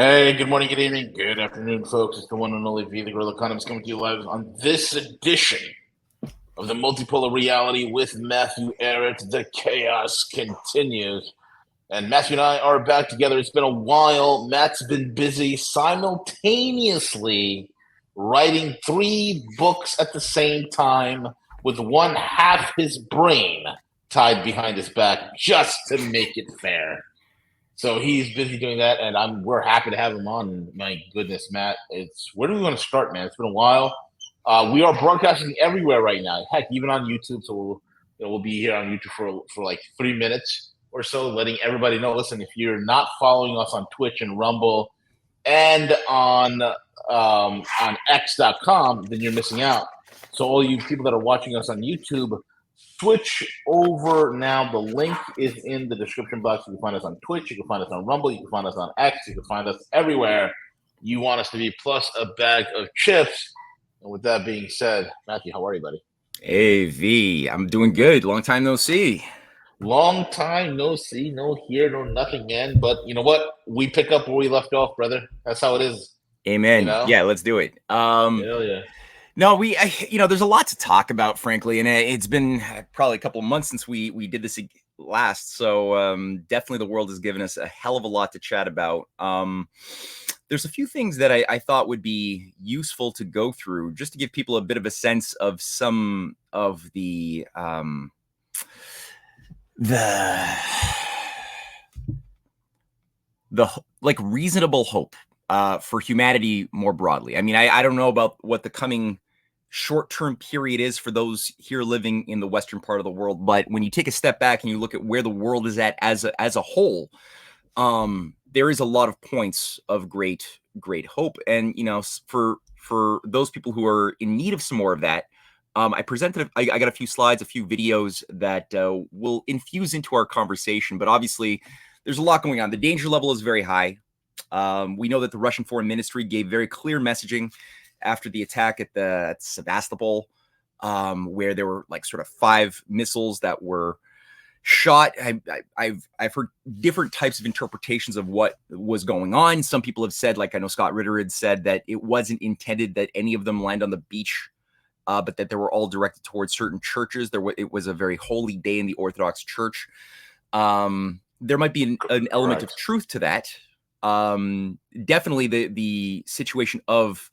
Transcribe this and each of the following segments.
Hey, good morning, good evening, good afternoon, folks. It's the one and only V, the Gorilla Economist, coming to you live on this edition of the Multipolar Reality with Matthew Ehret. The chaos continues. And Matthew and I are back together. It's been a while. Matt's been busy simultaneously writing 3 books at the same time with one half his brain tied behind his back just to make it fair. So he's busy doing that, and we're happy to have him on. My goodness, Matt, where do we want to start, man? It's been a while. We are broadcasting everywhere right now. Heck, even on YouTube. So we'll be here on YouTube for like 3 minutes or so, letting everybody know. Listen, if you're not following us on Twitch and Rumble and on X.com, then you're missing out. So all you people that are watching us on YouTube, switch over now. The link is in the description box. You can find us on Twitch. You can find us on Rumble. You can find us on X. You can find us everywhere you want us to be, plus a bag of chips. And with that being said, Matthew, how are you, buddy? Hey, V. I'm doing good. Long time no see. Long time no see, no hear, no nothing, man. But you know what? We pick up where we left off, brother. That's how it is. Amen. You know? Yeah, let's do it. Hell yeah. No, there's a lot to talk about, frankly, and it's been probably a couple of months since we did this last. So definitely the world has given us a hell of a lot to chat about. There's a few things that I thought would be useful to go through just to give people a bit of a sense of some of the like reasonable hope for humanity more broadly. I mean, I don't know about what the coming short-term period is for those here living in the western part of the world, but when you take a step back and you look at where the world is at as a whole, there is a lot of points of great hope. And for those people who are in need of some more of that, I got a few slides, a few videos that will infuse into our conversation. But obviously, there's a lot going on. The danger level is very high. We know that the Russian Foreign Ministry gave very clear messaging after the attack at Sevastopol, where there were like sort of 5 missiles that were shot. I've heard different types of interpretations of what was going on. Some people have said, like I know Scott Ritter had said, that it wasn't intended that any of them land on the beach, but that they were all directed towards certain churches. It was a very holy day in the Orthodox Church. There might be an element of truth to that. Definitely the situation of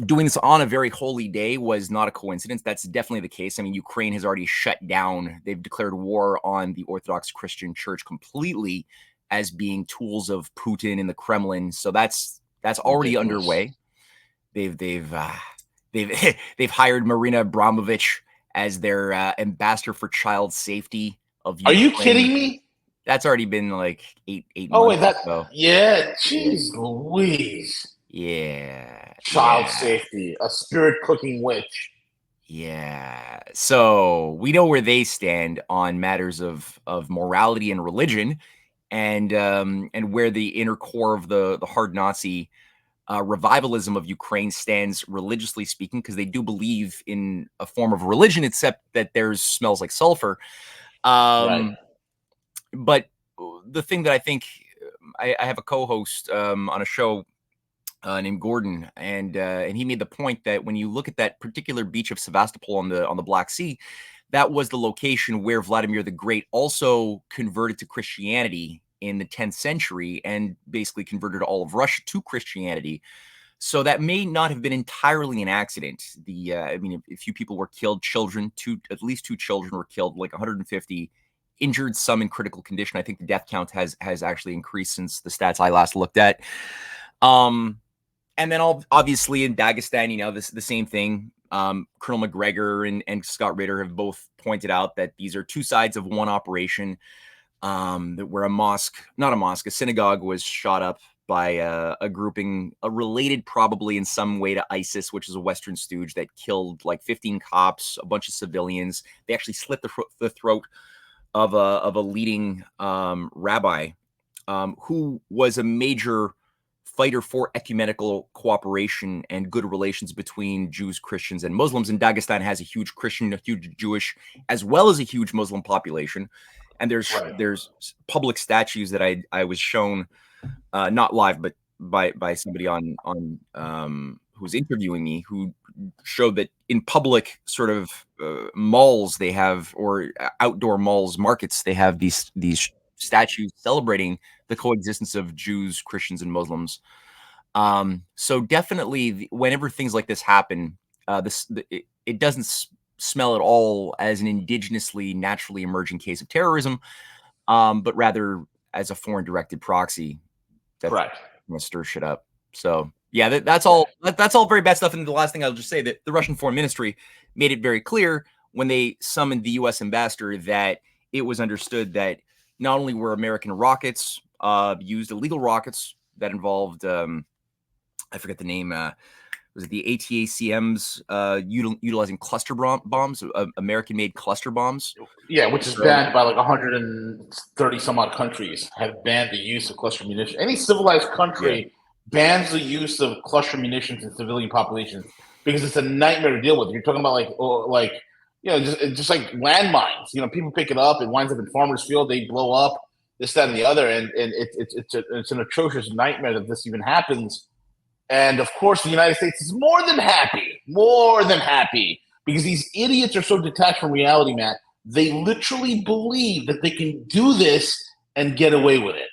doing this on a very holy day was not a coincidence. That's definitely the case. I mean, Ukraine has already shut down. They've declared war on the Orthodox Christian Church completely as being tools of Putin in the Kremlin. So that's already underway. They've hired Marina Abramovich as their ambassador for child safety of Ukraine. Are you kidding me? That's already been like eight months ago. Yeah, jeez Louise. Yeah. Child safety, a spirit cooking witch. Yeah. So we know where they stand on matters of morality and religion, and where the inner core of the hard Nazi revivalism of Ukraine stands religiously speaking, because they do believe in a form of religion, except that theirs smells like sulfur. Right. But the thing that I think, I have a co-host on a show named Gordon, and he made the point that when you look at that particular beach of Sevastopol on the Black Sea, that was the location where Vladimir the Great also converted to Christianity in the 10th century and basically converted all of Russia to Christianity. So that may not have been entirely an accident. I mean, a few people were killed, at least 2 children were killed, like 150 injured, some in critical condition. I think the death count has actually increased since the stats I last looked at. And then obviously in Dagestan, the same thing. Colonel McGregor and Scott Ritter have both pointed out that these are 2 sides of one operation, where a synagogue was shot up by a grouping related probably in some way to ISIS, which is a Western stooge that killed like 15 cops, a bunch of civilians. They actually slit the throat of a leading rabbi who was a major fighter for ecumenical cooperation and good relations between Jews, Christians, and Muslims. And Dagestan has a huge Christian, a huge Jewish, as well as a huge Muslim population. And there's public statues that I was shown not live, but by somebody on who's interviewing me, who showed that in public sort of malls they have, or outdoor malls, markets, they have these statues celebrating the coexistence of Jews, Christians, and Muslims. So definitely, whenever things like this happen, it doesn't smell at all as an indigenously, naturally emerging case of terrorism, but rather as a foreign directed proxy that's Correct. going to stir shit up. So yeah, that's all. That's all very bad stuff. And the last thing I'll just say, that the Russian Foreign Ministry made it very clear when they summoned the U.S. ambassador that it was understood that not only were American rockets used, illegal rockets that involved, I forget the name, was it the ATACMs utilizing cluster bombs, American-made cluster bombs? Yeah, which is banned by like 130 some odd countries have banned the use of cluster munitions. Any civilized country bans the use of cluster munitions in civilian populations because it's a nightmare to deal with. You're talking about like just like landmines. You know, people pick it up, it winds up in farmers' field, they blow up, this, that, and the other, and it's an atrocious nightmare that this even happens. And of course, the United States is more than happy, because these idiots are so detached from reality, Matt. They literally believe that they can do this and get away with it.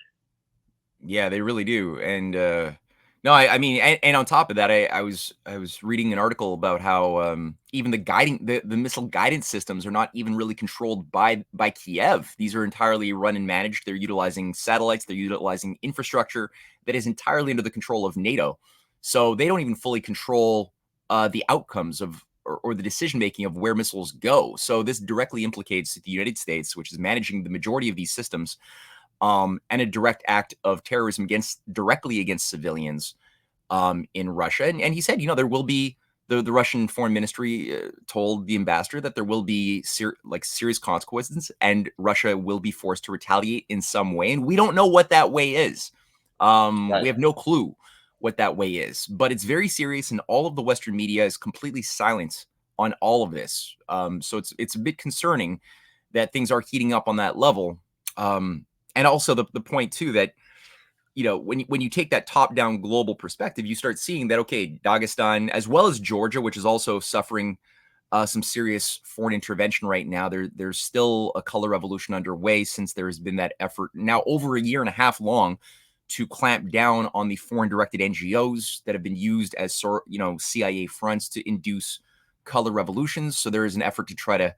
Yeah, they really do. And no, I mean, and on top of that, I was reading an article about how even the missile guidance systems are not even really controlled by Kiev. These are entirely run and managed. They're utilizing satellites. They're utilizing infrastructure that is entirely under the control of NATO. So they don't even fully control the outcomes of or the decision making of where missiles go. So this directly implicates the United States, which is managing the majority of these systems, and a direct act of terrorism directly against civilians in Russia. And he said, there will be the Russian Foreign Ministry told the ambassador that there will be serious consequences, and Russia will be forced to retaliate in some way. And we don't know what that way is. Right. We have no clue what that way is, but it's very serious, and all of the Western media is completely silent on all of this. So it's a bit concerning that things are heating up on that level. And also the point too that, when you take that top-down global perspective, you start seeing that, okay, Dagestan, as well as Georgia, which is also suffering some serious foreign intervention right now. There's still a color revolution underway, since there's been that effort now over a year and a half long to clamp down on the foreign-directed NGOs that have been used as CIA fronts to induce color revolutions. So there is an effort to try to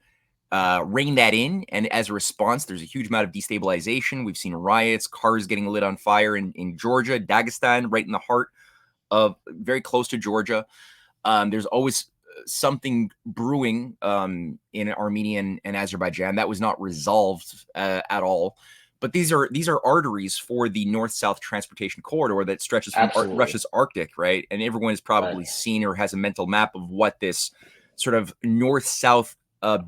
rein that in, and as a response, there's a huge amount of destabilization. We've seen riots, cars getting lit on fire in Georgia, Dagestan, right in the heart of, very close to Georgia. There's always something brewing in Armenia and Azerbaijan that was not resolved at all. But these are arteries for the north-south transportation corridor that stretches from Russia's Arctic, right? And everyone has probably seen or has a mental map of what this sort of north-south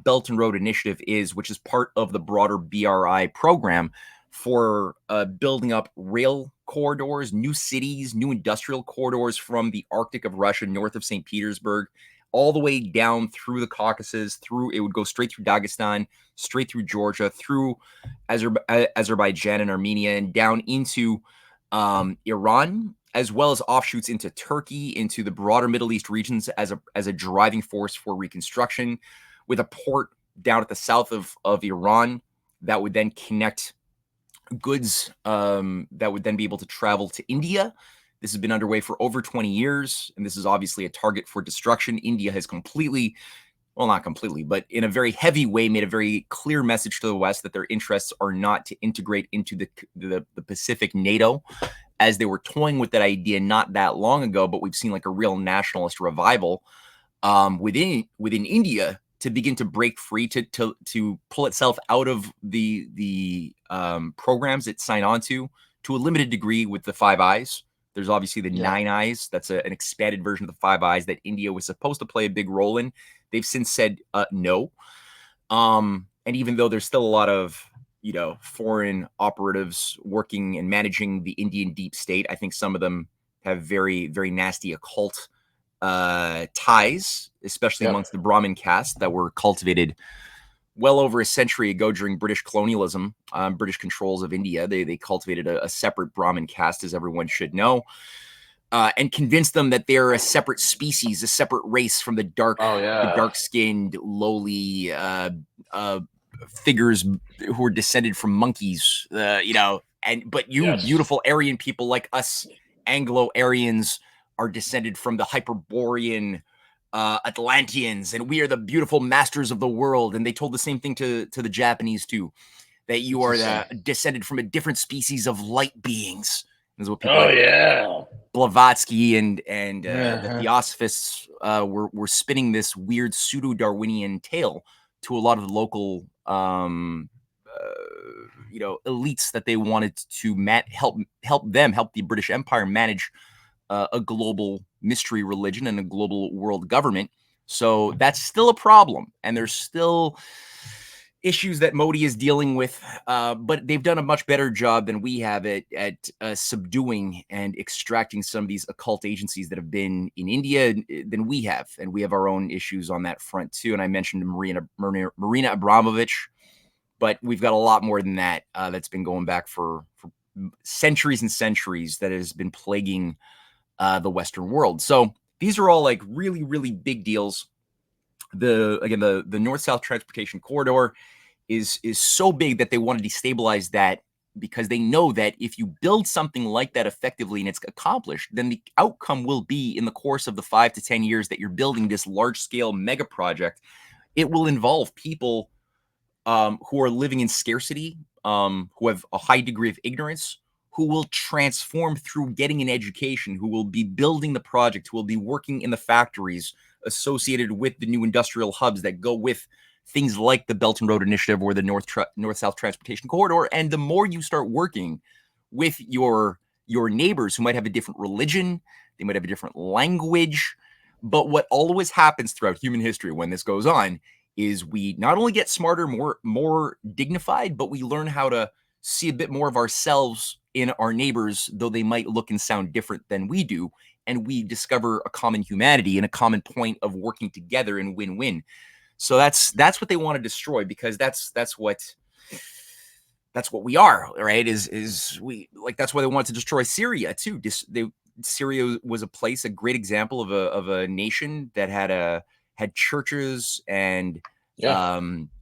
Belt and Road Initiative is, which is part of the broader BRI program for building up rail corridors, new cities, new industrial corridors from the Arctic of Russia, north of St. Petersburg, all the way down through the Caucasus, it would go straight through Dagestan, straight through Georgia, through Azerbaijan and Armenia, and down into Iran, as well as offshoots into Turkey, into the broader Middle East regions as a driving force for reconstruction, with a port down at the south of Iran that would then connect goods that would then be able to travel to India. This has been underway for over 20 years, and this is obviously a target for destruction. India has completely, well, not completely, but in a very heavy way, made a very clear message to the West that their interests are not to integrate into the Pacific NATO, as they were toying with that idea not that long ago. But we've seen like a real nationalist revival within India to begin to break free, to pull itself out of the programs it signed on to a limited degree with the Five Eyes. There's obviously the Nine Eyes. That's an expanded version of the Five Eyes that India was supposed to play a big role in. They've since said no. And even though there's still a lot of foreign operatives working and managing the Indian deep state, I think some of them have very, very nasty occult ties, especially amongst the Brahmin caste that were cultivated well over a century ago during British colonialism, British controls of India. They cultivated a separate Brahmin caste, as everyone should know, and convinced them that they're a separate species, a separate race from the dark-skinned, lowly figures who are descended from monkeys, but beautiful Aryan people like us Anglo-Aryans are descended from the Hyperborean Atlanteans, and we are the beautiful masters of the world. And they told the same thing to the Japanese too, that you are descended from a different species of light beings. This is what people Blavatsky and the Theosophists were spinning this weird pseudo-Darwinian tale to a lot of the local elites that they wanted to help the British Empire manage a global mystery religion and a global world government. So that's still a problem, and there's still issues that Modi is dealing with, but they've done a much better job than we have at subduing and extracting some of these occult agencies that have been in India than we have, and we have our own issues on that front too. And I mentioned Marina Abramovich, but we've got a lot more than that that's been going back for centuries and centuries that has been plaguing the Western world. So these are all like really, really big deals. The North-South Transportation Corridor is so big that they want to destabilize that, because they know that if you build something like that effectively and it's accomplished, then the outcome will be, in the course of the 5 to 10 years that you're building this large-scale mega project, it will involve people who are living in scarcity, who have a high degree of ignorance, who will transform through getting an education, who will be building the project, who will be working in the factories associated with the new industrial hubs that go with things like the Belt and Road Initiative or the North-South Transportation Corridor. And the more you start working with your neighbors who might have a different religion, they might have a different language, but what always happens throughout human history when this goes on is we not only get smarter, more dignified, but we learn how to see a bit more of ourselves in our neighbors, though they might look and sound different than we do. And we discover a common humanity and a common point of working together and win-win. So that's what they want to destroy, because that's what we are, right? Is we like, that's why they want to destroy Syria too. Syria was a great example of a nation that had churches and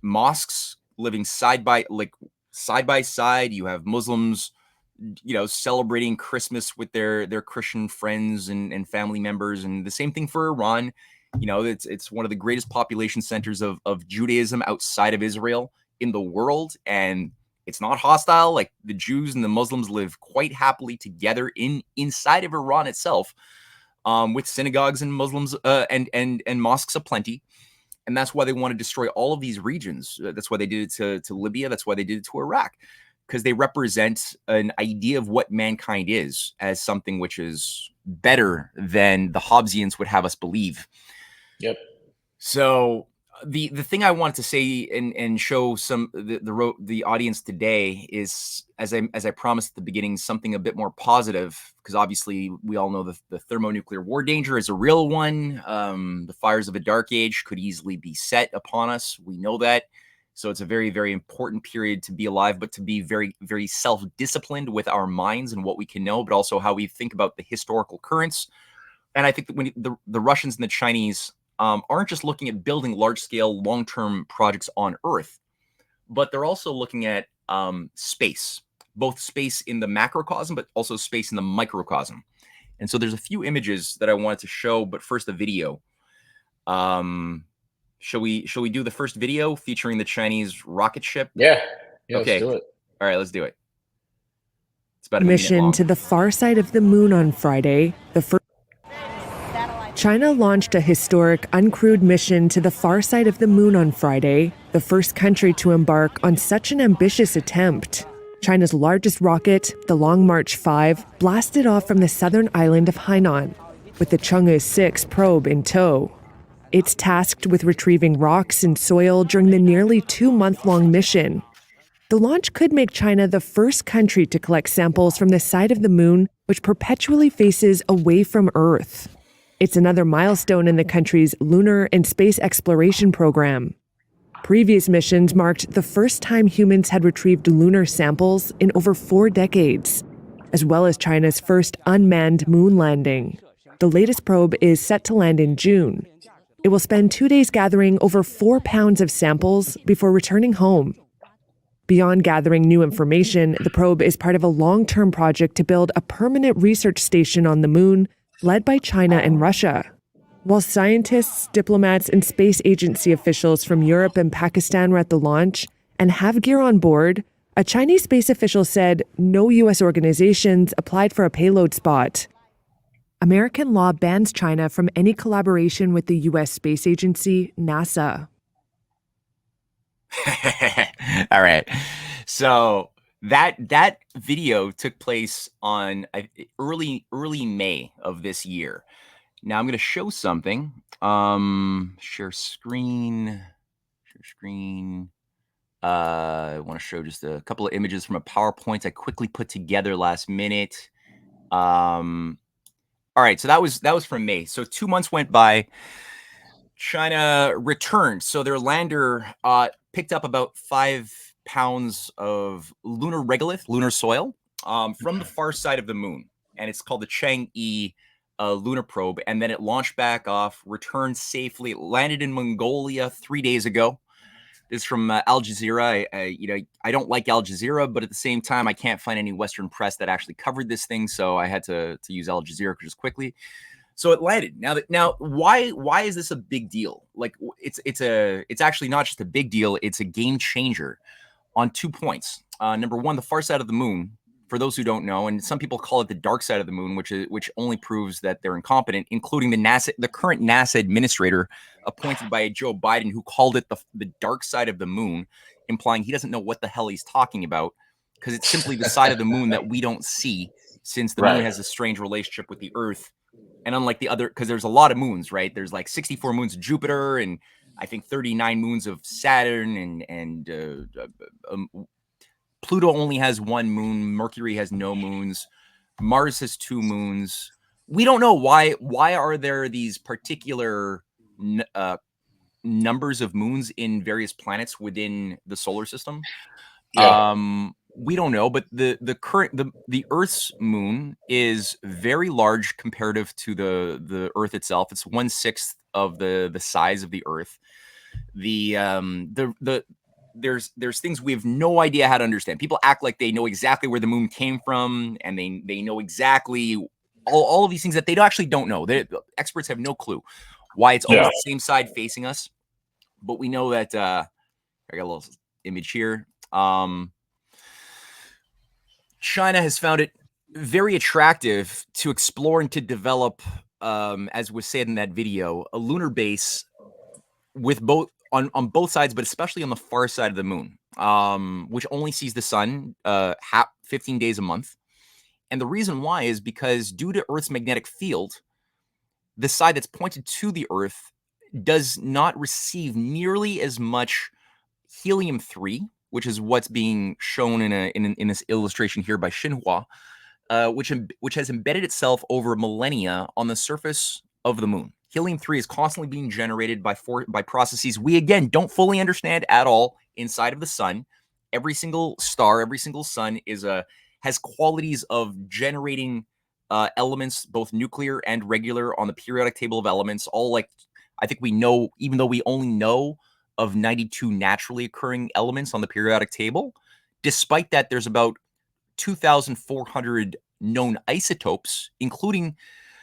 mosques living side by side. You have Muslims, celebrating Christmas with their Christian friends and family members, and the same thing for Iran. It's one of the greatest population centers of Judaism outside of Israel in the world, and it's not hostile. Like, the Jews and the Muslims live quite happily together inside of Iran itself, with synagogues and Muslims and mosques aplenty. And that's why they want to destroy all of these regions. That's why they did it to Libya. That's why they did it to Iraq, because they represent an idea of what mankind is as something which is better than the Hobbesians would have us believe. Yep. So the thing I wanted to say and show the audience today is, as I promised at the beginning, something a bit more positive, because obviously we all know the thermonuclear war danger is a real one. The fires of a dark age could easily be set upon us. We know that. So it's a very, very important period to be alive, but to be very, very self-disciplined with our minds and what we can know, but also how we think about the historical currents. And I think that when the Russians and the Chinese aren't just looking at building large-scale, long-term projects on Earth, but they're also looking at space, both space in the macrocosm, but also space in the microcosm. And so there's a few images that I wanted to show, but first a video. Shall we do the first video featuring the Chinese rocket ship? Yeah. Okay. Let's do it. All right, let's do it. It's about a mission minute long. to the far side of the moon on Friday. China launched a historic uncrewed mission to the far side of the moon on Friday, the first country to embark on such an ambitious attempt. China's largest rocket, the Long March 5, blasted off from the southern island of Hainan, with the Chang'e 6 probe in tow. It's tasked with retrieving rocks and soil during the nearly 2-month-long mission. The launch could make China the first country to collect samples from the side of the moon, which perpetually faces away from Earth. It's another milestone in the country's lunar and space exploration program. Previous missions marked the first time humans had retrieved lunar samples in over 4 decades, as well as China's first unmanned moon landing. The latest probe is set to land in June. It will spend 2 days gathering over 4 pounds of samples before returning home. Beyond gathering new information, the probe is part of a long-term project to build a permanent research station on the moon, led by China and Russia. While scientists, diplomats, and space agency officials from Europe and Pakistan were at the launch and have gear on board, a Chinese space official said no U.S. organizations applied for a payload spot. American law bans China from any collaboration with the U.S. space agency, NASA. All right. So that video took place on early May of this year. Now I'm going to show something. Share screen. I want to show just a couple of images from a PowerPoint I quickly put together last minute. All right, so that was from May. So 2 months went by. China returned. So their lander picked up about 5 pounds of lunar regolith, lunar soil, from the far side of the moon, and it's called the Chang'e lunar probe. And then it launched back off, returned safely. It landed in Mongolia 3 days ago. This is from Al Jazeera. I don't like Al Jazeera, but at the same time, I can't find any Western press that actually covered this thing, so I had to use Al Jazeera just quickly. So it landed. Now, why is this a big deal? Like, it's actually not just a big deal; it's a game changer on 2 points. Number one, the far side of the moon. For those who don't know, and some people call it the dark side of the moon, which only proves that they're incompetent, including the current NASA administrator appointed by Joe Biden, who called it the dark side of the moon, implying he doesn't know what the hell he's talking about, because it's simply the side of the moon that we don't see, since the moon has a strange relationship with the Earth. And unlike the other, because there's a lot of moons, right? There's like 64 moons of Jupiter, and I think 39 moons of Saturn, and Pluto only has 1 moon. Mercury has no moons. Mars has 2 moons. We don't know why. Why are there these particular numbers of moons in various planets within the solar system? Yeah. We don't know, but the Earth's moon is very large comparative to the Earth itself. It's 1/6 of the size of the Earth. There's things we have no idea how to understand. People act like they know exactly where the moon came from, and they know exactly all of these things that they actually don't know. Experts have no clue why it's always the same side facing us. But we know that I got a little image here. China has found it very attractive to explore and to develop, as was said in that video, a lunar base with both on both sides, but especially on the far side of the moon, which only sees the sun 15 days a month. And the reason why is because due to Earth's magnetic field, the side that's pointed to the Earth does not receive nearly as much helium-3, which is what's being shown in this illustration here by Xinhua, which has embedded itself over millennia on the surface of the moon. Helium-3 is constantly being generated by processes we, again, don't fully understand at all inside of the sun. Every single star, every single sun has qualities of generating elements, both nuclear and regular, on the periodic table of elements. All, like, I think we know, even though we only know of 92 naturally occurring elements on the periodic table, despite that, there's about 2,400 known isotopes, including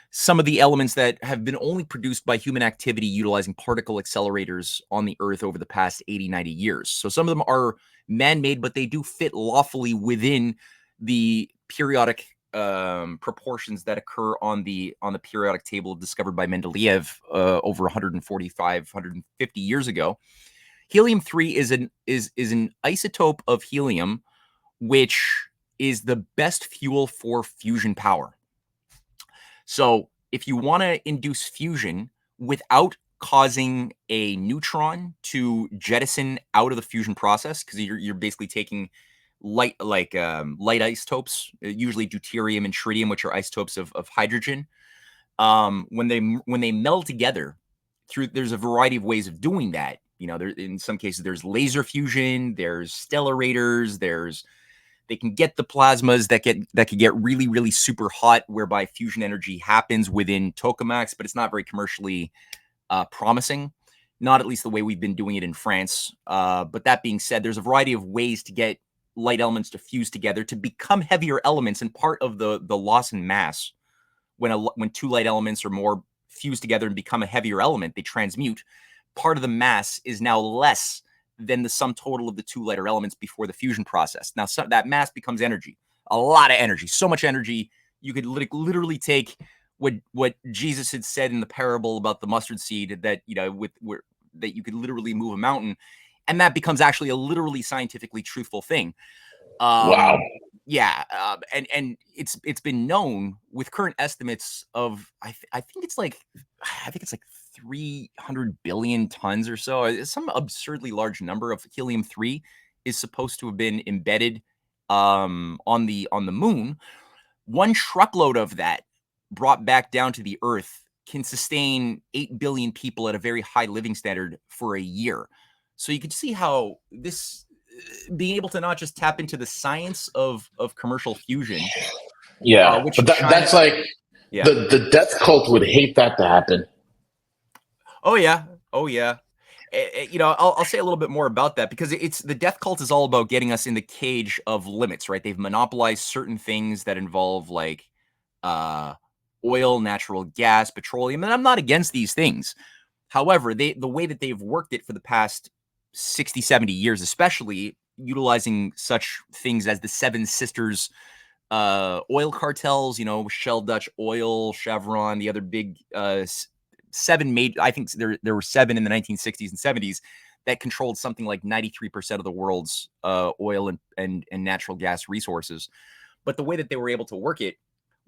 some of the elements that have been only produced by human activity utilizing particle accelerators on the Earth over the past 80, 90 years. So some of them are man-made, but they do fit lawfully within the periodic proportions that occur on the periodic table discovered by Mendeleev over 150 years ago. Helium-3 is an isotope of helium, which is the best fuel for fusion power. So if you want to induce fusion without causing a neutron to jettison out of the fusion process, because you're basically taking light isotopes, usually deuterium and tritium, which are isotopes of hydrogen. When they meld together, there's a variety of ways of doing that. There in some cases there's laser fusion, there's stellarators, they can get the plasmas that can get really, really super hot, whereby fusion energy happens within tokamaks, but it's not very commercially promising. Not at least the way we've been doing it in France. But that being said, there's a variety of ways to get light elements to fuse together to become heavier elements, and part of the loss in mass, when two light elements or more fuse together and become a heavier element, they transmute. Part of the mass is now less than the sum total of the two lighter elements before the fusion process. Now, that mass becomes energy, a lot of energy, so much energy. You could literally take what Jesus had said in the parable about the mustard seed, that that you could literally move a mountain, and that becomes actually a literally scientifically truthful thing. Wow. Yeah, and it's been known with current estimates of I think it's like 300 billion tons or so. It's some absurdly large number of helium-3 is supposed to have been embedded on the moon. One truckload of that brought back down to the Earth can sustain 8 billion people at a very high living standard for a year. So you can see how this being able to not just tap into the science of commercial fusion. Yeah, which but that's like the death cult would hate that to happen. Oh yeah. I'll say a little bit more about that, because it's the death cult is all about getting us in the cage of limits, right? They've monopolized certain things that involve like oil, natural gas, petroleum, and I'm not against these things. However, the way that they've worked it for the past 60, 70 years, especially utilizing such things as the Seven Sisters oil cartels, Shell, Dutch Oil, Chevron, the other big seven major, I think there were seven in the 1960s and 70s that controlled something like 93% of the world's oil and natural gas resources. But the way that they were able to work it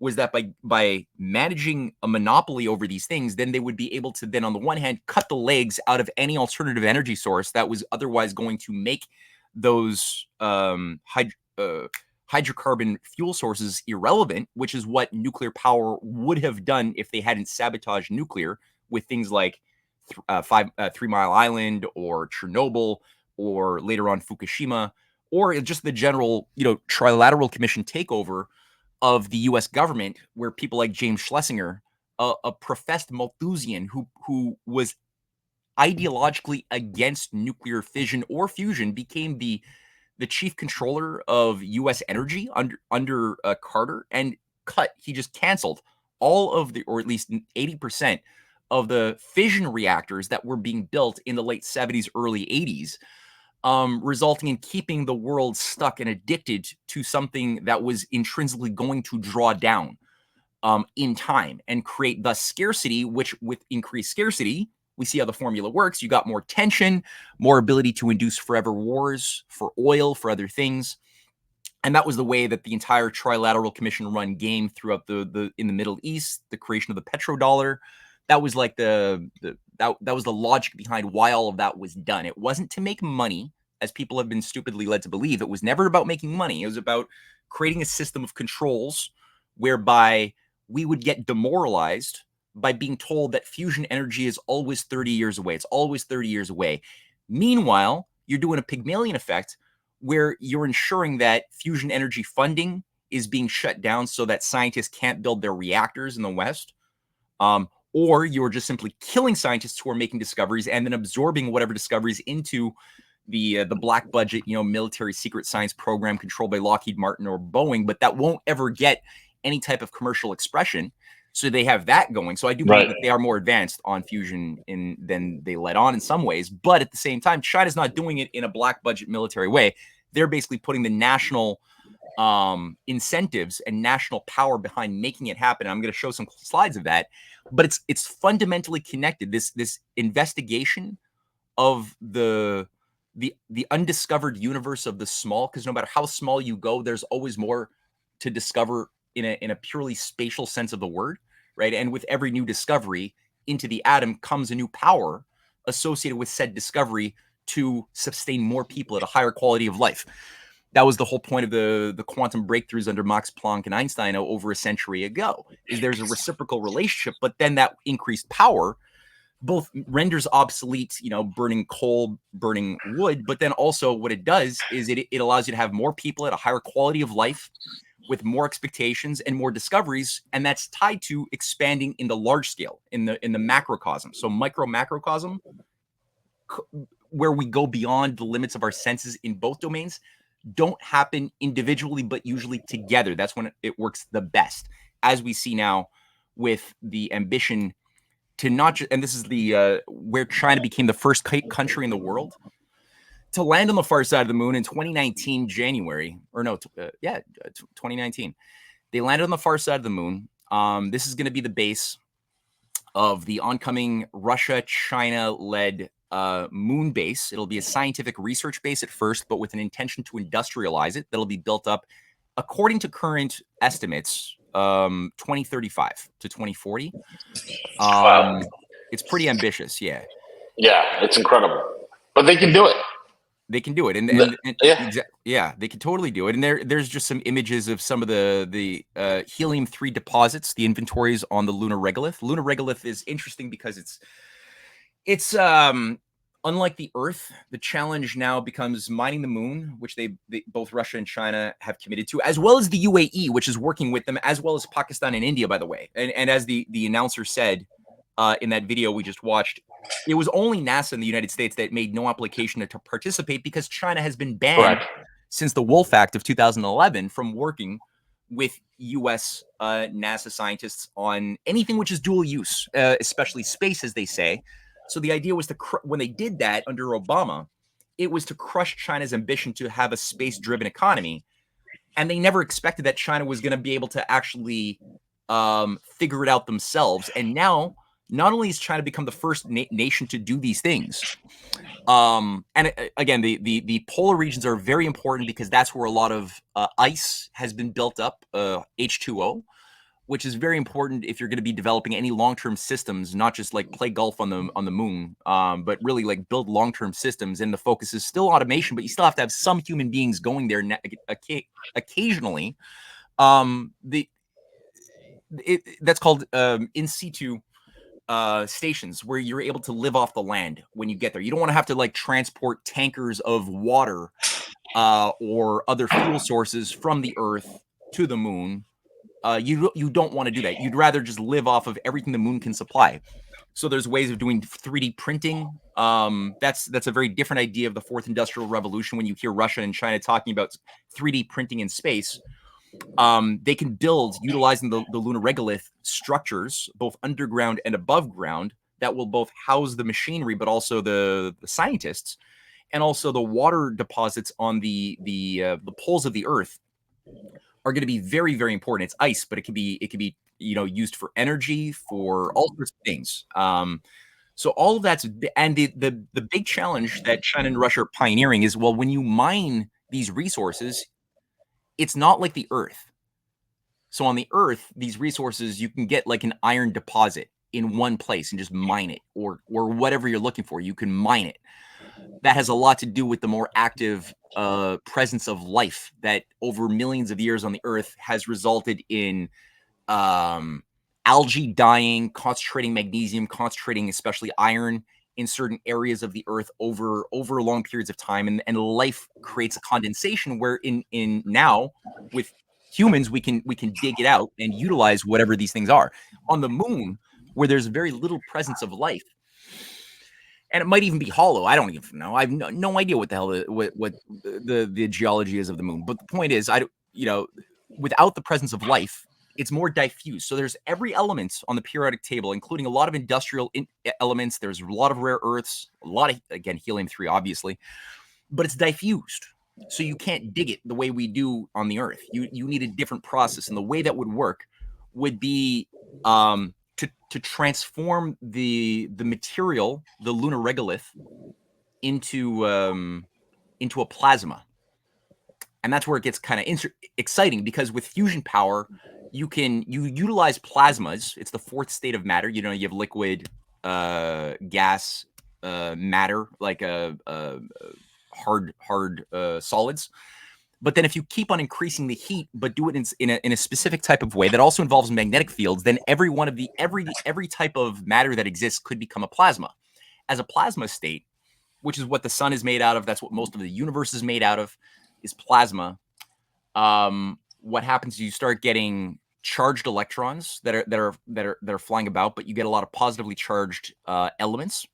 was that by managing a monopoly over these things, then they would be able to then, on the one hand, cut the legs out of any alternative energy source that was otherwise going to make those hydrocarbon fuel sources irrelevant, which is what nuclear power would have done if they hadn't sabotaged nuclear with things like 3 Mile Island or Chernobyl, or later on Fukushima, or just the general, trilateral commission takeover of the U.S. government, where people like James Schlesinger, a professed Malthusian who was ideologically against nuclear fission or fusion, became the chief controller of U.S. energy under Carter, and he just canceled all of the, or at least 80% of the fission reactors that were being built in the late 70s, early 80s. Resulting in keeping the world stuck and addicted to something that was intrinsically going to draw down in time and create thus scarcity, which with increased scarcity, we see how the formula works. You got more tension, more ability to induce forever wars for oil, for other things. And that was the way that the entire trilateral commission run game throughout in the Middle East, the creation of the petrodollar. That was like that was the logic behind why all of that was done. It wasn't to make money, as people have been stupidly led to believe. It was never about making money. It was about creating a system of controls whereby we would get demoralized by being told that fusion energy is always 30 years away. It's always 30 years away. Meanwhile, you're doing a Pygmalion effect where you're ensuring that fusion energy funding is being shut down so that scientists can't build their reactors in the West. Or you're just simply killing scientists who are making discoveries and then absorbing whatever discoveries into the black budget, military secret science program controlled by Lockheed Martin or Boeing, but that won't ever get any type of commercial expression. So they have that going. So I do believe that they are more advanced on fusion than they let on in some ways. But at the same time, China's not doing it in a black budget military way. They're basically putting the national incentives and national power behind making it happen. I'm going to show some slides of that, but it's fundamentally connected. This investigation of the undiscovered universe of the small, because no matter how small you go, there's always more to discover in a purely spatial sense of the word, right? And with every new discovery into the atom comes a new power associated with said discovery to sustain more people at a higher quality of life. That was the whole point of the quantum breakthroughs under Max Planck and Einstein over a century ago, is there's a reciprocal relationship, but then that increased power both renders obsolete, burning coal, burning wood, but then also what it does is it allows you to have more people at a higher quality of life with more expectations and more discoveries, and that's tied to expanding in the large scale, in the macrocosm. So macrocosm, where we go beyond the limits of our senses in both domains, don't happen individually, but usually together. That's when it works the best, as we see now with the ambition to not just, and this is the where China became the first country in the world to land on the far side of the moon in 2019 January, or no, 2019. They landed on the far side of the moon. This is going to be the base of the oncoming Russia-China-led moon base. It'll be a scientific research base at first, but with an intention to industrialize it. That'll be built up, according to current estimates, 2035 to 2040. Wow. It's pretty ambitious, yeah. Yeah, it's incredible. But they can do it. They can do it, and they can totally do it. And there's just some images of some of the helium-3 deposits, the inventories on the lunar regolith. Lunar regolith is interesting because it's unlike the Earth. The challenge now becomes mining the moon, which they both Russia and China have committed to, as well as the UAE, which is working with them, as well as Pakistan and India, by the way. And as the announcer said in that video we just watched, it was only NASA in the United States that made no application to participate because China has been banned since the Wolf Act of 2011 from working with U.S. NASA scientists on anything which is dual use, especially space, as they say. So the idea was to, when they did that under Obama, it was to crush China's ambition to have a space-driven economy. And they never expected that China was going to be able to actually figure it out themselves. And now, not only has China become the first nation to do these things, and again, the polar regions are very important because that's where a lot of ice has been built up, H2O, which is very important if you're going to be developing any long-term systems, not just like play golf on the moon, but really like build long-term systems. And the focus is still automation, but you still have to have some human beings going there occasionally. That's called in situ stations, where you're able to live off the land when you get there. You don't want to have to like transport tankers of water or other fuel sources from the Earth to the moon. You don't want to do that. You'd rather just live off of everything the moon can supply. So there's ways of doing 3D printing. That's a very different idea of the fourth industrial revolution. When you hear Russia and China talking about 3D printing in space, they can build, utilizing the lunar regolith, structures both underground and above ground that will both house the machinery, but also the scientists, and also the water deposits on the poles of the Earth are going to be very, very important. It's ice, but it can be used for energy, for all sorts of things. So all of that's, and the big challenge that China and Russia are pioneering is, well, when you mine these resources, it's not like the Earth. So on the Earth, these resources, you can get like an iron deposit in one place and just mine it, or whatever you're looking for, you can mine it. That has a lot to do with the more active presence of life that over millions of years on the Earth has resulted in algae dying, concentrating magnesium, concentrating especially iron in certain areas of the Earth over long periods of time, and life creates a condensation where in now with humans we can dig it out and utilize whatever these things are. On the moon, where there's very little presence of life, and it might even be hollow. I don't even know. I have no idea what the hell what the geology is of the moon. But the point is, without the presence of life, it's more diffuse. So there's every element on the periodic table, including a lot of industrial elements. There's a lot of rare earths, a lot of, again, helium-3, obviously, but it's diffused. So you can't dig it the way we do on the Earth. You need a different process, and the way that would work would be to transform the material, the lunar regolith, into a plasma. And that's where it gets kind of exciting, because with fusion power, you utilize plasmas. It's the fourth state of matter. You have liquid, gas, matter, like hard solids. But then if you keep on increasing the heat, but do it in a specific type of way that also involves magnetic fields, then every one of the every type of matter that exists could become a plasma. As a plasma state, which is what the sun is made out of, that's what most of the universe is made out of, is plasma. What happens is you start getting charged electrons that are flying about, but you get a lot of positively charged elements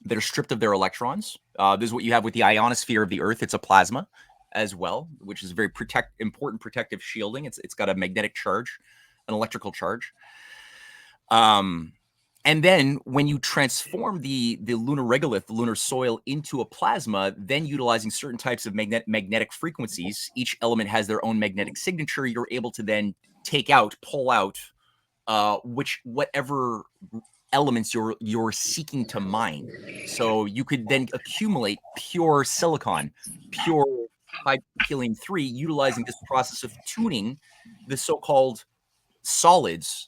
that are stripped of their electrons. This is what you have with the ionosphere of the Earth. It's a plasma as well, which is very important protective shielding. It's got a magnetic charge, an electrical charge. And then when you transform the lunar regolith, the lunar soil, into a plasma, then utilizing certain types of magnetic frequencies, each element has their own magnetic signature. You're able to then pull out whatever elements you're seeking to mine. So you could then accumulate pure silicon, pure high helium-3, utilizing this process of tuning the so-called solids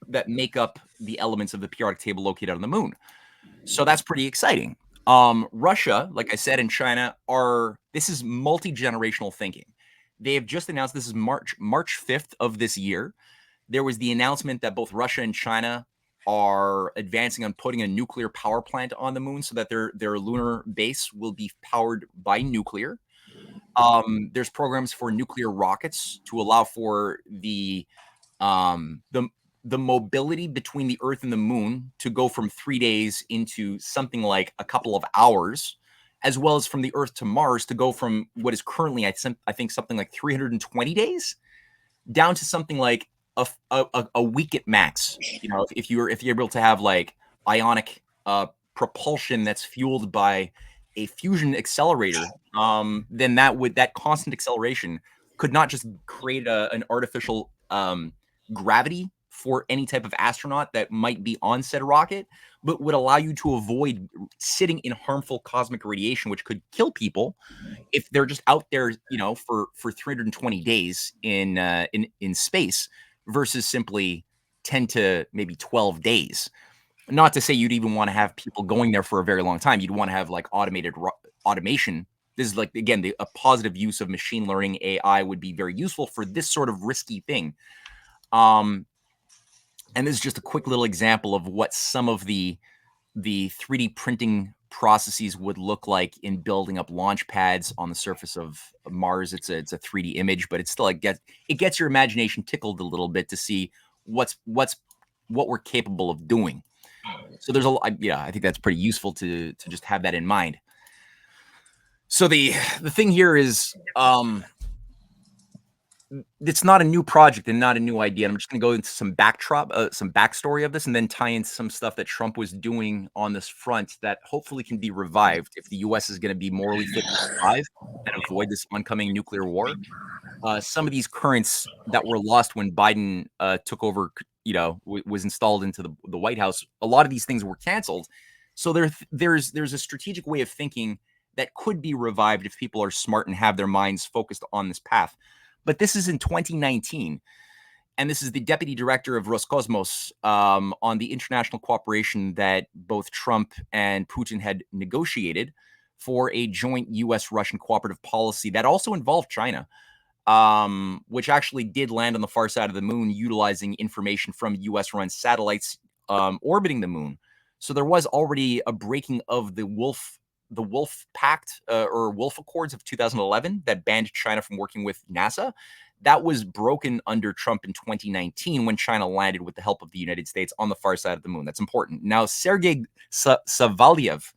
that make up the elements of the periodic table located on the moon. So that's pretty exciting. Russia, like I said, and China this is multi-generational thinking. They have just announced, this is March 5th of this year, there was the announcement that both Russia and China are advancing on putting a nuclear power plant on the moon so that their lunar base will be powered by nuclear. There's programs for nuclear rockets to allow for the mobility between the Earth and the moon to go from 3 days into something like a couple of hours, as well as from the Earth to Mars to go from what is currently, I think, something like 320 days down to something like a week at max. You know, if you're able to have like ionic propulsion that's fueled by a fusion accelerator, then that constant acceleration could not just create an artificial gravity for any type of astronaut that might be on said rocket, but would allow you to avoid sitting in harmful cosmic radiation, which could kill people if they're just out there, you know, for 320 days in space, versus simply 10 to maybe 12 days. Not to say you'd even want to have people going there for a very long time. You'd want to have like automation. This is like, again, a positive use of machine learning AI would be very useful for this sort of risky thing. And this is just a quick little example of what some of the 3D printing processes would look like in building up launch pads on the surface of Mars. It's a 3D image, but it's still it gets your imagination tickled a little bit to see what we're capable of doing. So there's I think that's pretty useful to just have that in mind. So the thing here is, it's not a new project and not a new idea. I'm just going to go into some backstory of this, and then tie in some stuff that Trump was doing on this front that hopefully can be revived if the U.S. is going to be morally fit to survive and avoid this oncoming nuclear war. Some of these currents that were lost when Biden took over, was installed into the White House, a lot of these things were canceled. So there's a strategic way of thinking that could be revived if people are smart and have their minds focused on this path. But this is in 2019, and this is the deputy director of Roscosmos on the international cooperation that both Trump and Putin had negotiated for a joint U.S.-Russian cooperative policy that also involved China, which actually did land on the far side of the moon utilizing information from U.S.-run satellites orbiting the moon. So there was already a breaking of the Wolf Pact or Wolf Accords of 2011 that banned China from working with NASA. That was broken under Trump in 2019 when China landed with the help of the United States on the far side of the moon. That's important. Now, Sergei Savalyev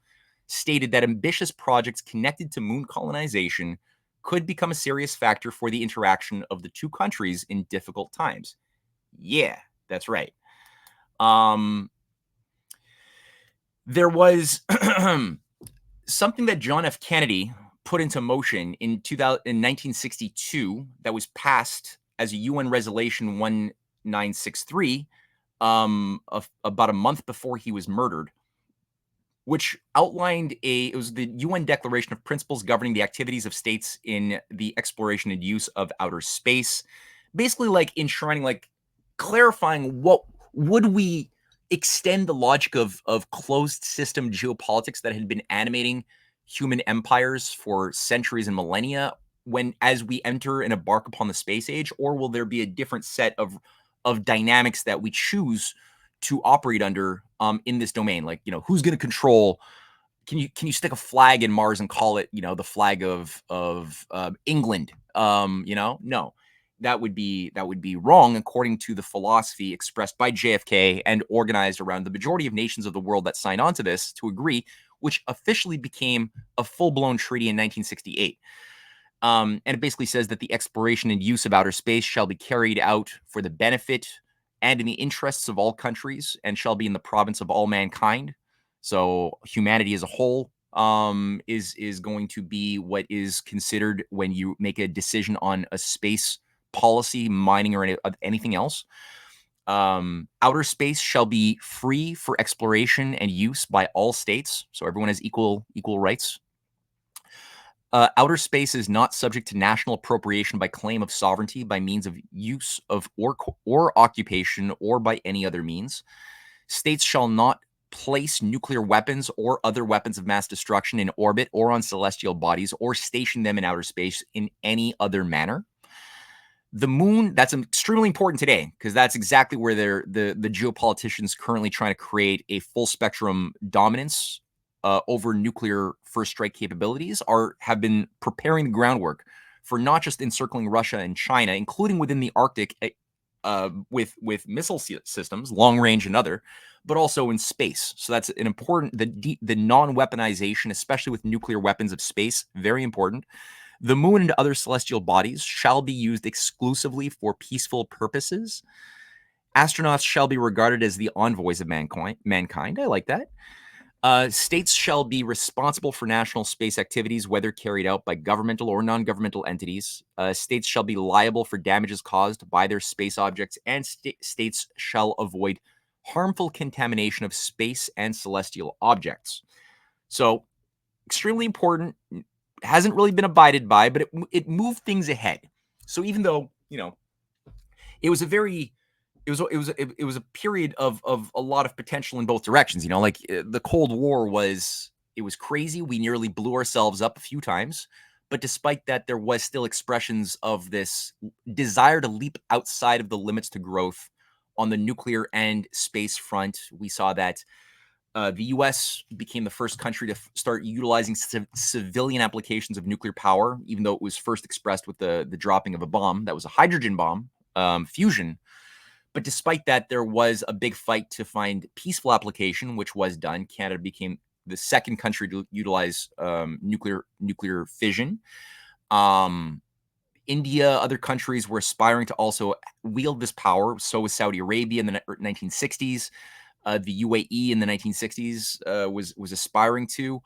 stated that ambitious projects connected to moon colonization could become a serious factor for the interaction of the two countries in difficult times. Yeah, that's right. There was something that John F. Kennedy put into motion in 1962 that was passed as a UN Resolution 1963 about a month before he was murdered, which outlined it was the UN Declaration of Principles governing the activities of states in the exploration and use of outer space, basically like enshrining, like clarifying what would we extend the logic of closed system geopolitics that had been animating human empires for centuries and millennia, as we enter and embark upon the space age, or will there be a different set of dynamics that we choose to operate under in this domain? Like, who's going to control? Can you stick a flag in Mars and call it, the flag of England? No, that would be wrong according to the philosophy expressed by JFK and organized around the majority of nations of the world that signed on to this to agree, which officially became a full-blown treaty in 1968. And it basically says that the exploration and use of outer space shall be carried out for the benefit and in the interests of all countries, and shall be in the province of all mankind. So humanity as a whole is going to be what is considered when you make a decision on a space policy, mining, or anything else. Outer space shall be free for exploration and use by all states, so everyone has equal rights. Outer space is not subject to national appropriation by claim of sovereignty by means of use of or occupation or by any other means. States shall not place nuclear weapons or other weapons of mass destruction in orbit or on celestial bodies, or station them in outer space in any other manner. The moon, that's extremely important today, because that's exactly where the geopoliticians currently trying to create a full spectrum dominance over nuclear first strike capabilities, have been preparing the groundwork for not just encircling Russia and China, including within the Arctic with missile systems, long range and other, but also in space. So that's an important, the non-weaponization, especially with nuclear weapons of space, very important. The moon and other celestial bodies shall be used exclusively for peaceful purposes. Astronauts shall be regarded as the envoys of mankind. I like that. States shall be responsible for national space activities, whether carried out by governmental or non-governmental entities. States shall be liable for damages caused by their space objects, and states shall avoid harmful contamination of space and celestial objects. So, extremely important. Hasn't really been abided by, but it moved things ahead. So even though it was a period of a lot of potential in both directions. Like the Cold War was crazy. We nearly blew ourselves up a few times, but despite that, there was still expressions of this desire to leap outside of the limits to growth on the nuclear and space front. We saw that the U.S. became the first country to start utilizing civilian applications of nuclear power, even though it was first expressed with the dropping of a bomb that was a hydrogen bomb, fusion. But despite that, there was a big fight to find peaceful application, which was done. Canada became the second country to utilize nuclear fission. India, other countries were aspiring to also wield this power. So was Saudi Arabia in the 1960s. The UAE in the 1960s was aspiring to.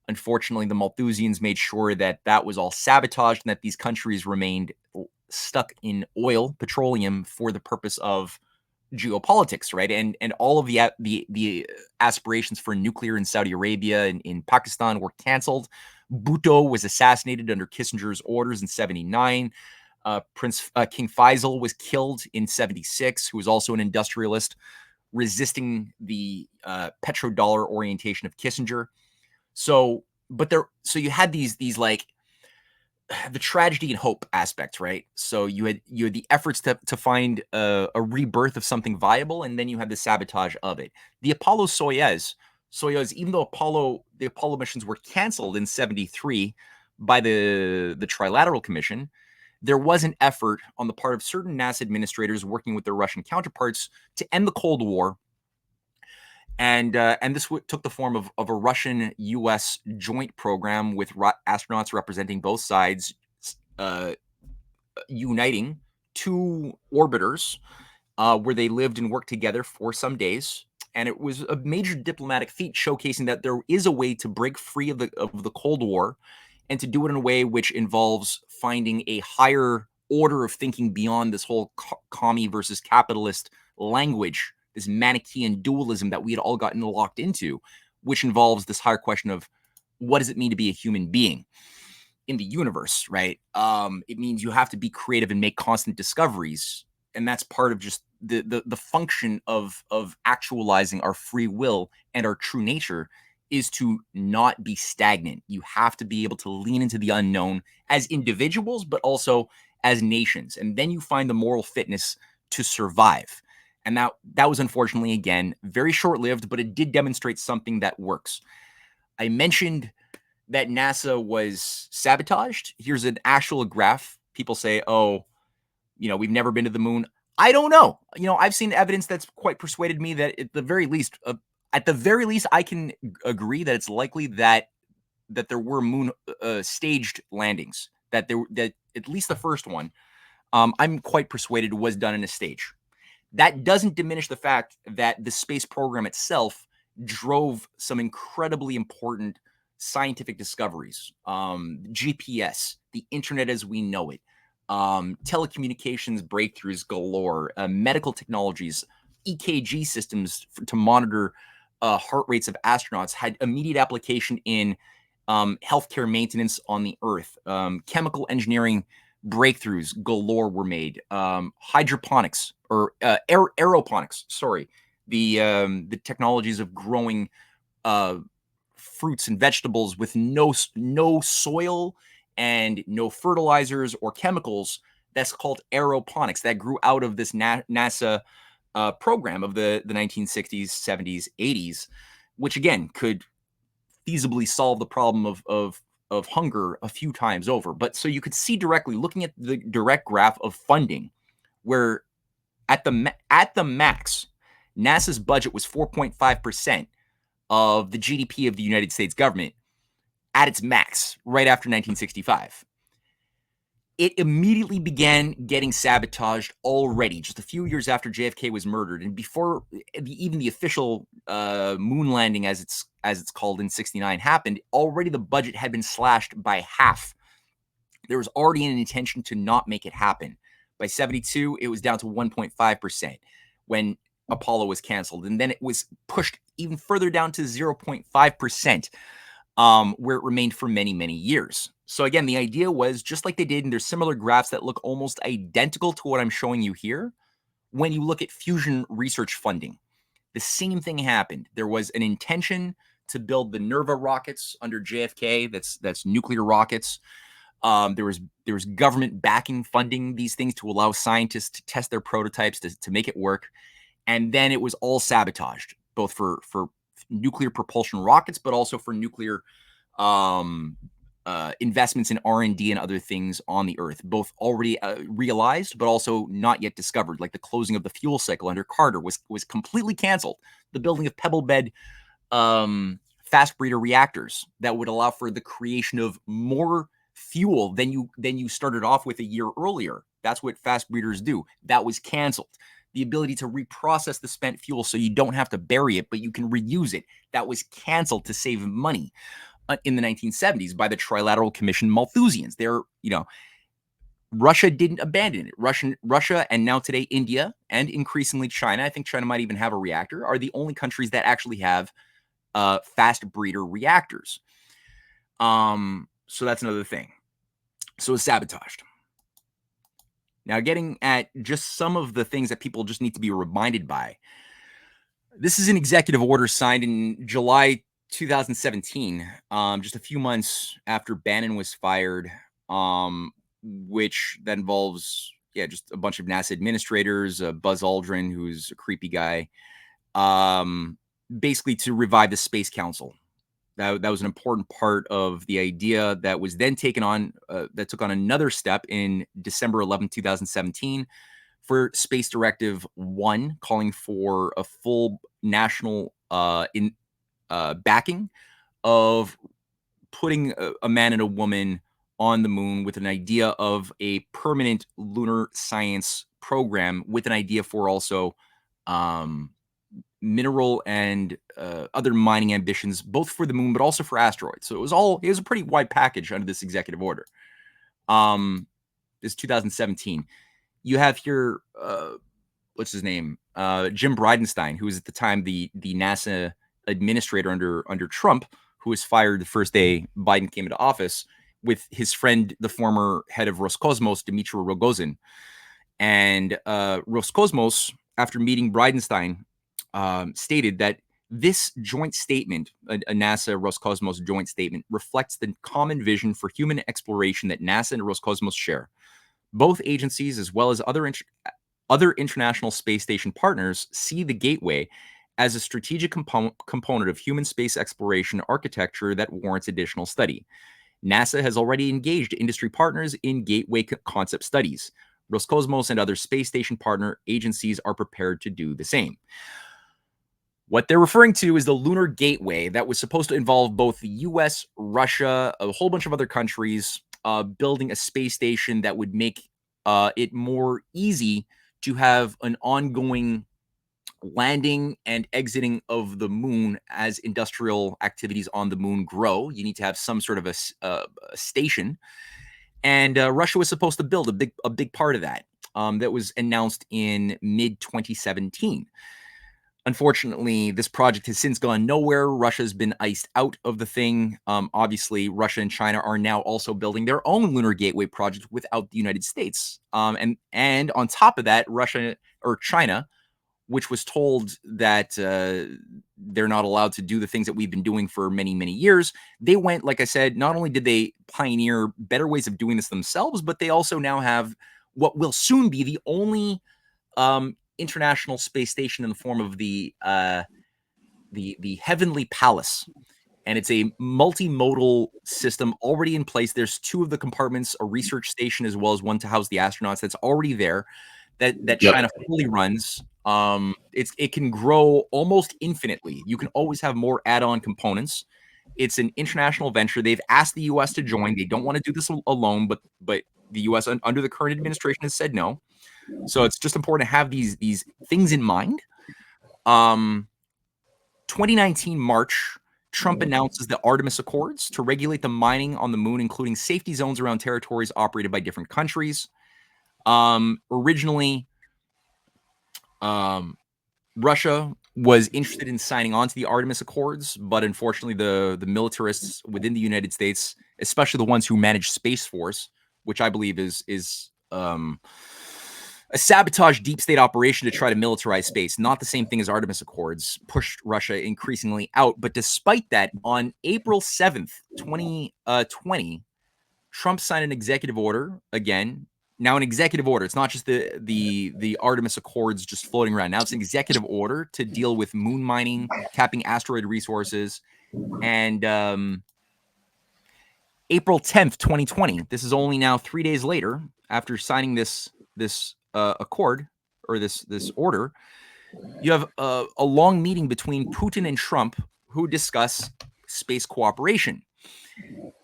Unfortunately, the Malthusians made sure that was all sabotaged and that these countries remained stuck in oil, petroleum, for the purpose of geopolitics, right? And all of the aspirations for nuclear in Saudi Arabia and in Pakistan were canceled. Bhutto was assassinated under Kissinger's orders in 79. King Faisal was killed in 76, who was also an industrialist, resisting the petrodollar orientation of Kissinger. So you had these like the tragedy and hope aspect, right? So you had the efforts to find a rebirth of something viable, and then you had the sabotage of it. The Apollo Soyuz, even though the Apollo missions were canceled in 73 by the Trilateral Commission, there was an effort on the part of certain NASA administrators working with their Russian counterparts to end the Cold War. And this took the form of a Russian-U.S. joint program with astronauts representing both sides, uniting two orbiters where they lived and worked together for some days. And it was a major diplomatic feat, showcasing that there is a way to break free of the Cold War and to do it in a way which involves finding a higher order of thinking beyond this whole commie versus capitalist language, this Manichaean dualism that we had all gotten locked into, which involves this higher question of what does it mean to be a human being in the universe, right? It means you have to be creative and make constant discoveries. And that's part of just the function of actualizing our free will and our true nature is to not be stagnant. You have to be able to lean into the unknown as individuals, but also as nations. And then you find the moral fitness to survive. And that was unfortunately, again, very short-lived, but it did demonstrate something that works. I mentioned that NASA was sabotaged. Here's an actual graph. People say, oh, we've never been to the moon. I don't know. I've seen evidence that's quite persuaded me that at the very least, I can agree that it's likely that there were moon staged landings, that at least the first one, I'm quite persuaded was done in a stage. That doesn't diminish the fact that the space program itself drove some incredibly important scientific discoveries. GPS, the internet as we know it, telecommunications breakthroughs galore, medical technologies, EKG systems to monitor heart rates of astronauts had immediate application in healthcare maintenance on the Earth. Chemical engineering breakthroughs galore were made. Hydroponics or aeroponics, sorry, the technologies of growing fruits and vegetables with no soil and no fertilizers or chemicals. That's called aeroponics. That grew out of this NASA program of the 1960s, 70s, 80s, which again could feasibly solve the problem of hunger a few times over. But so you could see directly, looking at the direct graph of funding, where at the max, NASA's budget was 4.5% of the GDP of the United States government at its max right after 1965. It immediately began getting sabotaged already, just a few years after JFK was murdered, and before even the official moon landing, as it's called, in '69 happened. Already the budget had been slashed by half. There was already an intention to not make it happen. By '72, it was down to 1.5% when Apollo was canceled, and then it was pushed even further down to 0.5%, where it remained for many, many years. So again, the idea was, just like they did, and there's similar graphs that look almost identical to what I'm showing you here. When you look at fusion research funding, the same thing happened. There was an intention to build the Nerva rockets under JFK. That's nuclear rockets. There was government backing funding these things to allow scientists to test their prototypes to make it work. And then it was all sabotaged, both for nuclear propulsion rockets, but also for nuclear investments in R&D and other things on the Earth, both already realized, but also not yet discovered, like the closing of the fuel cycle under Carter was completely canceled. The building of pebble bed fast breeder reactors that would allow for the creation of more fuel than you started off with a year earlier. That's what fast breeders do. That was canceled. The ability to reprocess the spent fuel so you don't have to bury it, but you can reuse it, that was canceled to save money in the 1970s by the Trilateral Commission Malthusians. Russia didn't abandon it. Russia, and now today India, and increasingly China, I think China might even have a reactor, are the only countries that actually have fast breeder reactors. So that's another thing. So it's sabotaged. Now, getting at just some of the things that people just need to be reminded by. This is an executive order signed in July 2017, just a few months after Bannon was fired, which that involves, just a bunch of NASA administrators, Buzz Aldrin, who's a creepy guy, basically to revive the Space Council. That was an important part of the idea that was then taken on, that took on another step in December 11, 2017, for Space Directive 1, calling for a full national backing of putting a man and a woman on the moon, with an idea of a permanent lunar science program, with an idea for also mineral and other mining ambitions, both for the moon but also for asteroids. So it was a pretty wide package under this executive order. This 2017. You have here, what's his name? Jim Bridenstine, who was at the time the NASA administrator under Trump, who was fired the first day Biden came into office, with his friend, the former head of Roscosmos, Dmitry Rogozin. And Roscosmos, after meeting Bridenstine, stated that This joint statement, a NASA-Roscosmos joint statement, reflects the common vision for human exploration that NASA and Roscosmos share. Both agencies, as well as other international space station partners, see the Gateway as a strategic component of human space exploration architecture that warrants additional study. NASA has already engaged industry partners in Gateway concept studies. Roscosmos and other space station partner agencies are prepared to do the same. What they're referring to is the Lunar Gateway that was supposed to involve both the US, Russia, a whole bunch of other countries building a space station that would make it more easy to have an ongoing landing and exiting of the moon as industrial activities on the moon grow. You need to have some sort of a station. And Russia was supposed to build a big part of that. That was announced in mid-2017. Unfortunately, this project has since gone nowhere. Russia's been iced out of the thing. Obviously, Russia and China are now also building their own Lunar Gateway project without the United States. And on top of that, China, which was told that they're not allowed to do the things that we've been doing for many, many years. They went, like I said, not only did they pioneer better ways of doing this themselves, but they also now have what will soon be the only international space station in the form of the Heavenly Palace. And it's a multimodal system already in place. There's 2 of the compartments, a research station, as well as one to house the astronauts that's already there that China fully runs. It can grow almost infinitely. You can always have more add-on components. It's an international venture. They've asked the US to join. They don't want to do this alone, but the US under the current administration has said no. So it's just important to have these things in mind. 2019 March, Trump announces the Artemis Accords to regulate the mining on the moon, including safety zones around territories operated by different countries. Originally, Russia was interested in signing on to the Artemis Accords, but unfortunately the militarists within the United States, especially the ones who manage Space Force, which I believe is a sabotage deep state operation to try to militarize space, not the same thing as Artemis Accords, pushed Russia increasingly out. But despite that, on April 7th, 2020, Trump signed an executive order again. Now, an executive order, it's not just the Artemis Accords just floating around. Now it's an executive order to deal with moon mining, capping asteroid resources. And April 10th, 2020, this is only now 3 days later, after signing this accord or this order, you have a long meeting between Putin and Trump who discuss space cooperation.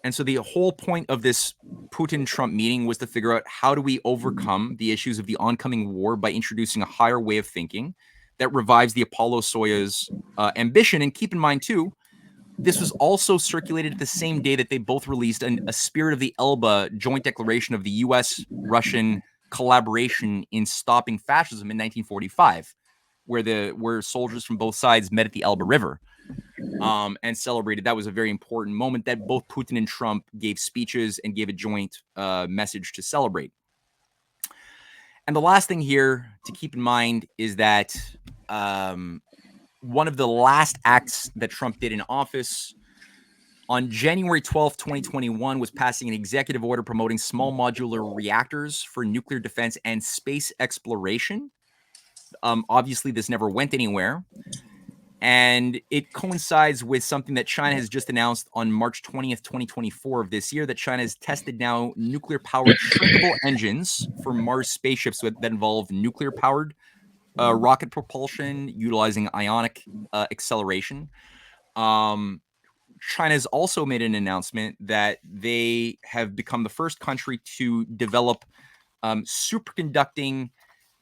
And so the whole point of this Putin-Trump meeting was to figure out how do we overcome the issues of the oncoming war by introducing a higher way of thinking that revives the Apollo-Soyuz ambition. And keep in mind, too, this was also circulated at the same day that they both released a Spirit of the Elba joint declaration of the U.S.-Russian collaboration in stopping fascism in 1945, where soldiers from both sides met at the Elba River and celebrated. That was a very important moment that both Putin and Trump gave speeches and gave a joint message to celebrate. And the last thing here to keep in mind is that one of the last acts that Trump did in office on January 12th, 2021, was passing an executive order promoting small modular reactors for nuclear defense and space exploration. Obviously, this never went anywhere. And it coincides with something that China has just announced on March 20th, 2024 of this year, that China has tested now nuclear-powered shrinkable engines for Mars spaceships that involve nuclear-powered rocket propulsion utilizing ionic acceleration. China has also made an announcement that they have become the first country to develop superconducting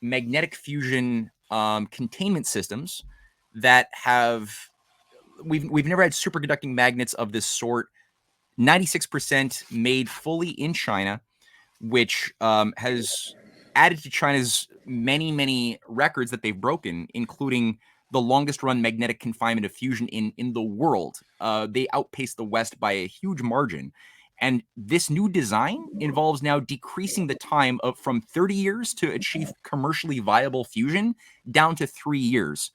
magnetic fusion containment systems that have we've never had superconducting magnets of this sort. 96% made fully in China, which has added to China's many records that they've broken, including the longest run magnetic confinement of fusion in the world. They outpaced the West by a huge margin. And this new design involves now decreasing the time from 30 years to achieve commercially viable fusion down to 3 years.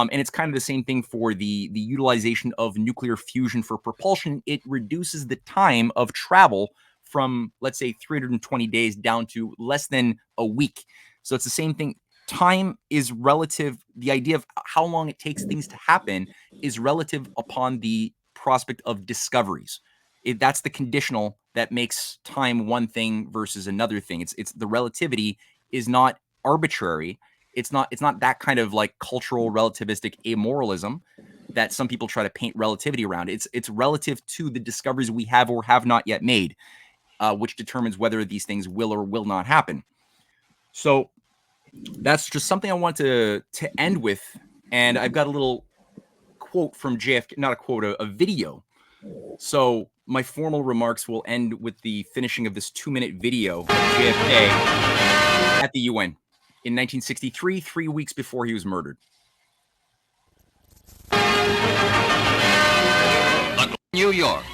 And it's kind of the same thing for the utilization of nuclear fusion for propulsion. It reduces the time of travel from, let's say, 320 days down to less than a week. So it's the same thing. Time is relative. The idea of how long it takes things to happen is relative upon the prospect of discoveries. That's the conditional that makes time one thing versus another thing. It's the relativity is not arbitrary. It's not that kind of like cultural relativistic amoralism that some people try to paint relativity around. It's relative to the discoveries we have or have not yet made, which determines whether these things will or will not happen. So that's just something I want to end with. And I've got a little quote from JFK, not a quote, a video. So my formal remarks will end with the finishing of this 2-minute video of JFK at the UN in 1963, 3 weeks before he was murdered. New York.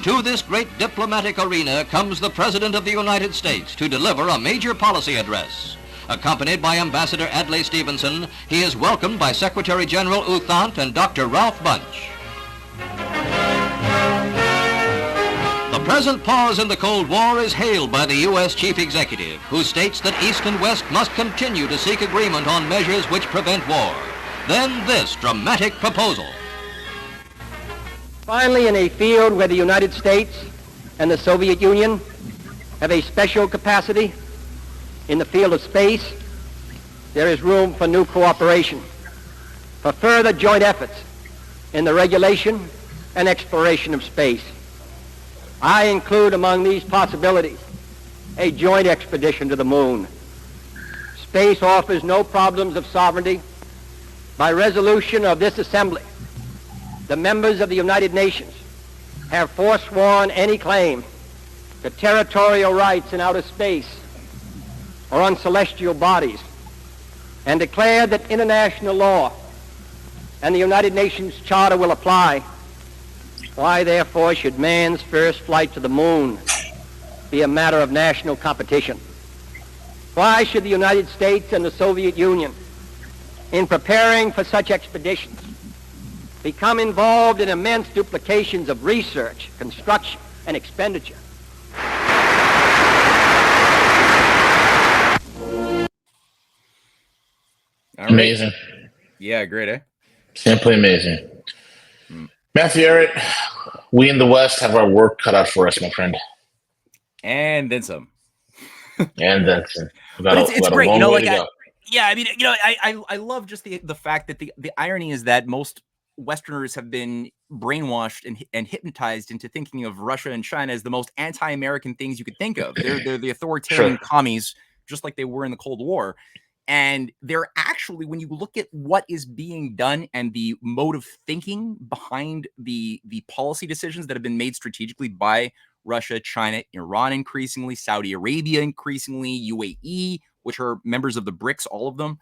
To this great diplomatic arena comes the President of the United States to deliver a major policy address. Accompanied by Ambassador Adlai Stevenson, he is welcomed by Secretary General U Thant and Dr. Ralph Bunche. The present pause in the Cold War is hailed by the U.S. Chief Executive, who states that East and West must continue to seek agreement on measures which prevent war. Then this dramatic proposal. Finally, in a field where the United States and the Soviet Union have a special capacity, in the field of space, there is room for new cooperation, for further joint efforts in the regulation and exploration of space. I include among these possibilities a joint expedition to the moon. Space offers no problems of sovereignty. By resolution of this assembly, the members of the United Nations have forsworn any claim to territorial rights in outer space or on celestial bodies, and declared that international law and the United Nations Charter will apply. Why, therefore, should man's first flight to the moon be a matter of national competition? Why should the United States and the Soviet Union, in preparing for such expeditions, become involved in immense duplications of research, construction, and expenditure? Amazing. Yeah, great, eh? Simply amazing. Matthew Ehret, we in the West have our work cut out for us, my friend. And then some. And then some. It's great, you know, like I mean, you know, I love just the fact that the irony is that most Westerners have been brainwashed and hypnotized into thinking of Russia and China as the most anti-American things you could think of. They're the authoritarian commies, just like they were in the Cold War. And they're actually, when you look at what is being done and the mode of thinking behind the policy decisions that have been made strategically by Russia, China, Iran increasingly, Saudi Arabia increasingly, UAE, which are members of the BRICS, all of them,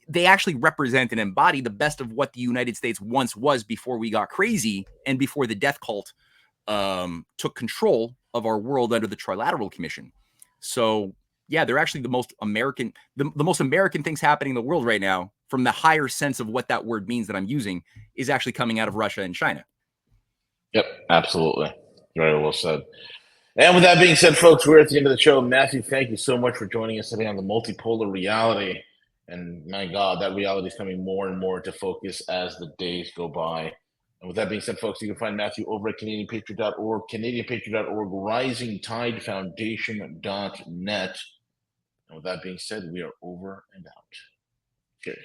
they actually represent and embody the best of what the United States once was before we got crazy and before the death cult took control of our world under the Trilateral Commission. So yeah, they're actually the most American, the most American things happening in the world right now, from the higher sense of what that word means that I'm using, is actually coming out of Russia and China. Yep, absolutely. Very well said. And with that being said, folks, we're at the end of the show. Matthew, thank you so much for joining us today on the multipolar reality. And my God, that reality is coming more and more into focus as the days go by. And with that being said, folks, you can find Matthew over at CanadianPatriot.org, CanadianPatriot.org, RisingTideFoundation.net. And with that being said, we are over and out. Cheers.